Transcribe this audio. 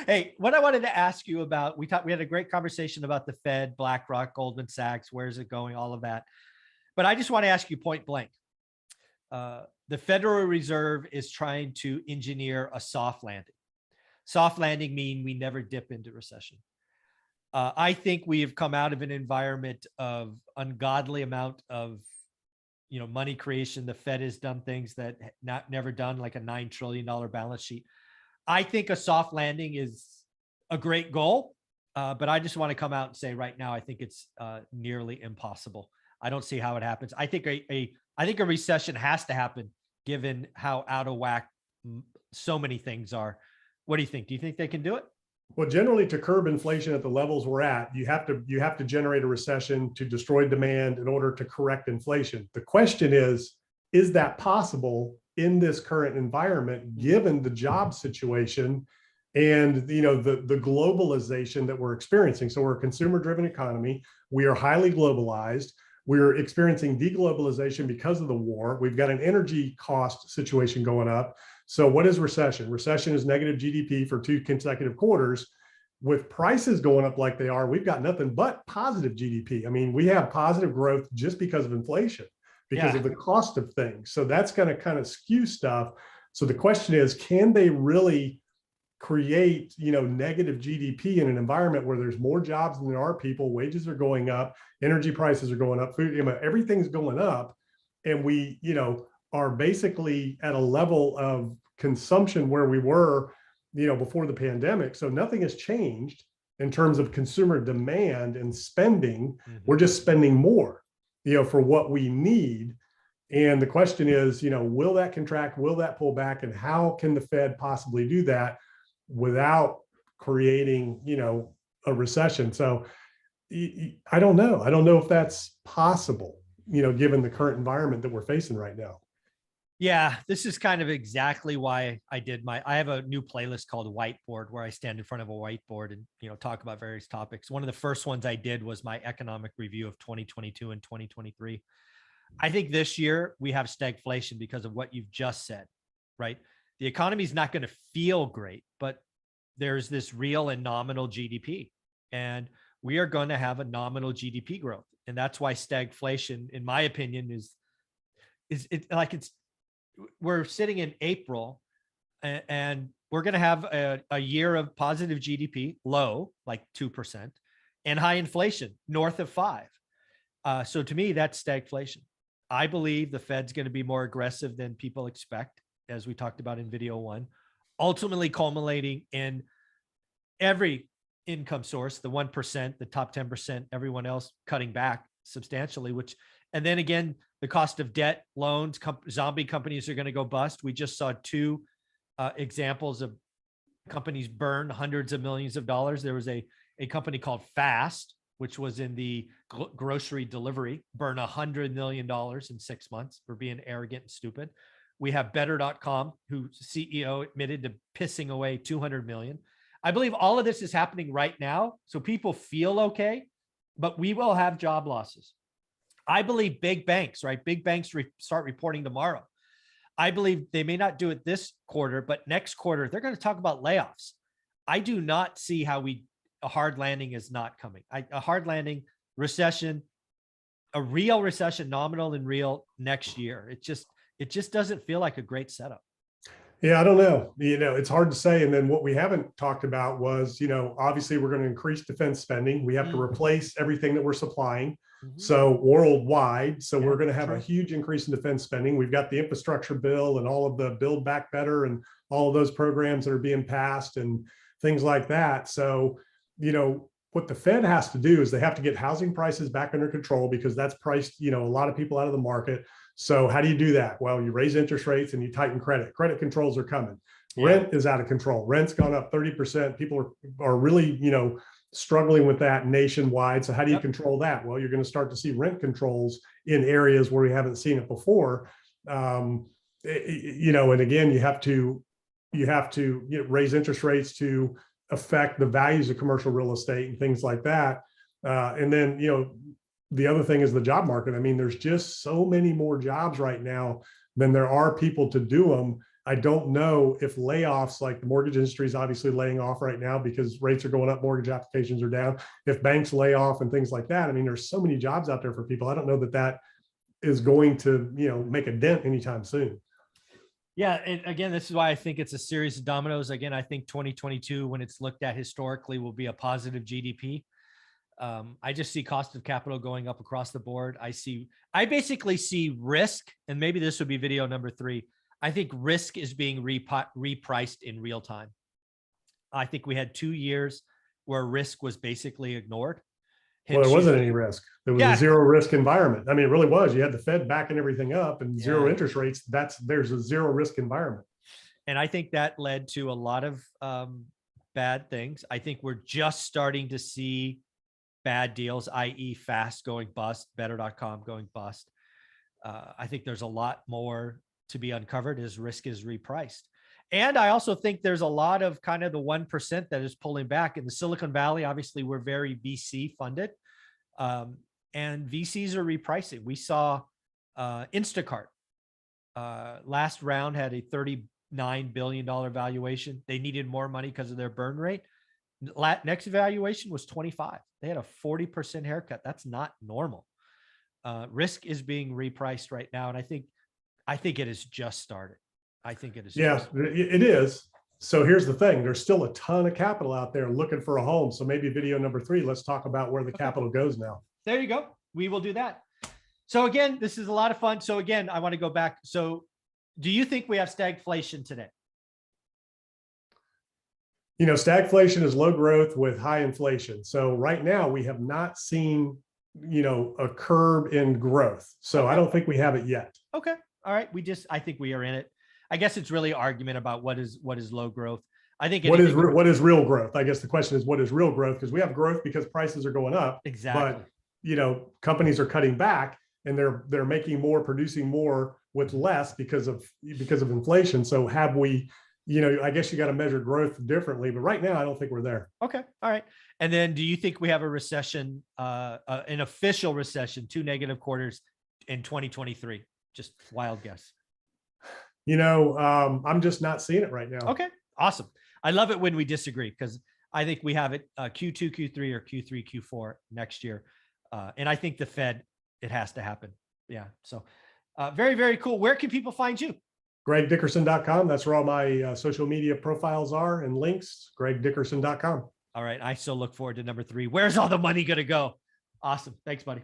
Hey, what I wanted to ask you about, we had a great conversation about the Fed, BlackRock, Goldman Sachs, where's it going, all of that. But I just want to ask you point blank. The Federal Reserve is trying to engineer a soft landing. Soft landing mean we never dip into recession. I think we have come out of an environment of ungodly amount of money creation. The Fed has done things that never done, like a $9 trillion balance sheet. I think a soft landing is a great goal, but I just want to come out and say right now, I think it's nearly impossible. I don't see how it happens. I think I think a recession has to happen given how out of whack so many things are. What do you think? Do you think they can do it? Well, generally, to curb inflation at the levels we're at, you have to generate a recession to destroy demand in order to correct inflation. The question is that possible in this current environment, given the job situation and the globalization that we're experiencing? So we're a consumer-driven economy. We are highly globalized. We're experiencing deglobalization because of the war. We've got an energy cost situation going up. So what is recession? Recession is negative GDP for 2 consecutive quarters. With prices going up like they are, we've got nothing but positive GDP. I mean, we have positive growth just because of inflation, because of the cost of things. So that's going to kind of skew stuff. So the question is, can they really create, negative GDP in an environment where there's more jobs than there are people, wages are going up, energy prices are going up, food, everything's going up. And we, are basically at a level of consumption where we were, before the pandemic. So nothing has changed in terms of consumer demand and spending. We're just spending more, for what we need. And the question is, will that contract? Will that pull back? And how can the Fed possibly do that without creating, a recession? So I don't know. I don't know if that's possible, given the current environment that we're facing right now. Yeah, this is kind of exactly why I have a new playlist called Whiteboard, where I stand in front of a whiteboard and, talk about various topics. One of the first ones I did was my economic review of 2022 and 2023. I think this year we have stagflation because of what you've just said, right? The economy is not going to feel great, but there's this real and nominal GDP, and we are going to have a nominal GDP growth. And that's why stagflation, in my opinion, we're sitting in April and we're going to have a year of positive GDP, low, like 2%, and high inflation north of 5%. So to me, that's stagflation. I believe the Fed's going to be more aggressive than people expect, as we talked about in video 1, ultimately culminating in every income source, the 1%, the top 10%, everyone else cutting back substantially, and then again, the cost of debt, loans, zombie companies are going to go bust. We just saw 2 examples of companies burn hundreds of millions of dollars. There was a company called Fast, which was in the grocery delivery, burn $100 million in 6 months for being arrogant and stupid. We have Better.com, whose CEO admitted to pissing away $200 million. I believe all of this is happening right now, so people feel okay, but we will have job losses. I believe big banks, right? Big banks start reporting tomorrow. I believe they may not do it this quarter, but next quarter, they're going to talk about layoffs. I do not see how a hard landing is not coming. A hard landing, recession, a real recession, nominal and real next year. It just doesn't feel like a great setup. Yeah, I don't know. It's hard to say. And then what we haven't talked about was, obviously we're going to increase defense spending. We have to replace everything that we're supplying. So worldwide, we're going to have a huge increase in defense spending. We've got the infrastructure bill and all of the Build Back Better and all of those programs that are being passed and things like that. So, what the Fed has to do is they have to get housing prices back under control, because that's priced, a lot of people out of the market. So how do you do that? Well, you raise interest rates and you tighten credit. Credit controls are coming. Rent is out of control. Rent's gone up 30%. People are really, struggling with that nationwide. So how do you control that? Well, you're going to start to see rent controls in areas where we haven't seen it before. And again, you have to raise interest rates to affect the values of commercial real estate and things like that. And then, the other thing is the job market. I mean, there's just so many more jobs right now than there are people to do them. I don't know if layoffs, like the mortgage industry is obviously laying off right now because rates are going up, mortgage applications are down. If banks lay off and things like that, I mean, there's so many jobs out there for people. I don't know that that is going to, make a dent anytime soon. Yeah. And again, this is why I think it's a series of dominoes. Again, I think 2022, when it's looked at historically, will be a positive GDP. I just see cost of capital going up across the board. I basically see risk, and maybe this would be video number 3. I think risk is being repriced in real time. I think we had 2 years where risk was basically ignored. Well, there wasn't any risk. It was a zero risk environment. I mean, it really was. You had the Fed backing everything up and zero interest rates. There's a zero risk environment. And I think that led to a lot of bad things. I think we're just starting to see bad deals, i.e. Fast going bust, better.com going bust. I think there's a lot more to be uncovered as risk is repriced. And I also think there's a lot of kind of the 1% that is pulling back. In the Silicon Valley, obviously, we're very VC funded, and VCs are repricing. We saw Instacart last round had a $39 billion valuation. They needed more money because of their burn rate. Next valuation was 25. They had a 40% haircut. That's not normal. Risk is being repriced right now, and I think it has just started. I think it is. Yeah, it is. So here's the thing. There's still a ton of capital out there looking for a home. So maybe video number 3, let's talk about where the capital goes now. There you go. We will do that. So again, this is a lot of fun. So again, I want to go back. So do you think we have stagflation today? Stagflation is low growth with high inflation. So right now we have not seen, a curve in growth. So I don't think we have it yet. Okay. All right. I think we are in it. I guess it's really argument about what is low growth. I think what is real growth? I guess the question is, what is real growth? Because we have growth because prices are going up. Exactly. But companies are cutting back and they're making more, producing more with less because of inflation. So have we, I guess you got to measure growth differently. But right now, I don't think we're there. Okay. All right. And then, do you think we have a recession, an official recession, 2 negative quarters in 2023? Just wild guess. I'm just not seeing it right now. Okay, awesome. I love it when we disagree, because I think we have it Q2, Q3, or Q3, Q4 next year. And I think the Fed, it has to happen. Yeah. So very, very cool. Where can people find you? GregDickerson.com. That's where all my social media profiles are and links. GregDickerson.com. All right. I still look forward to number 3. Where's all the money going to go? Awesome. Thanks, buddy.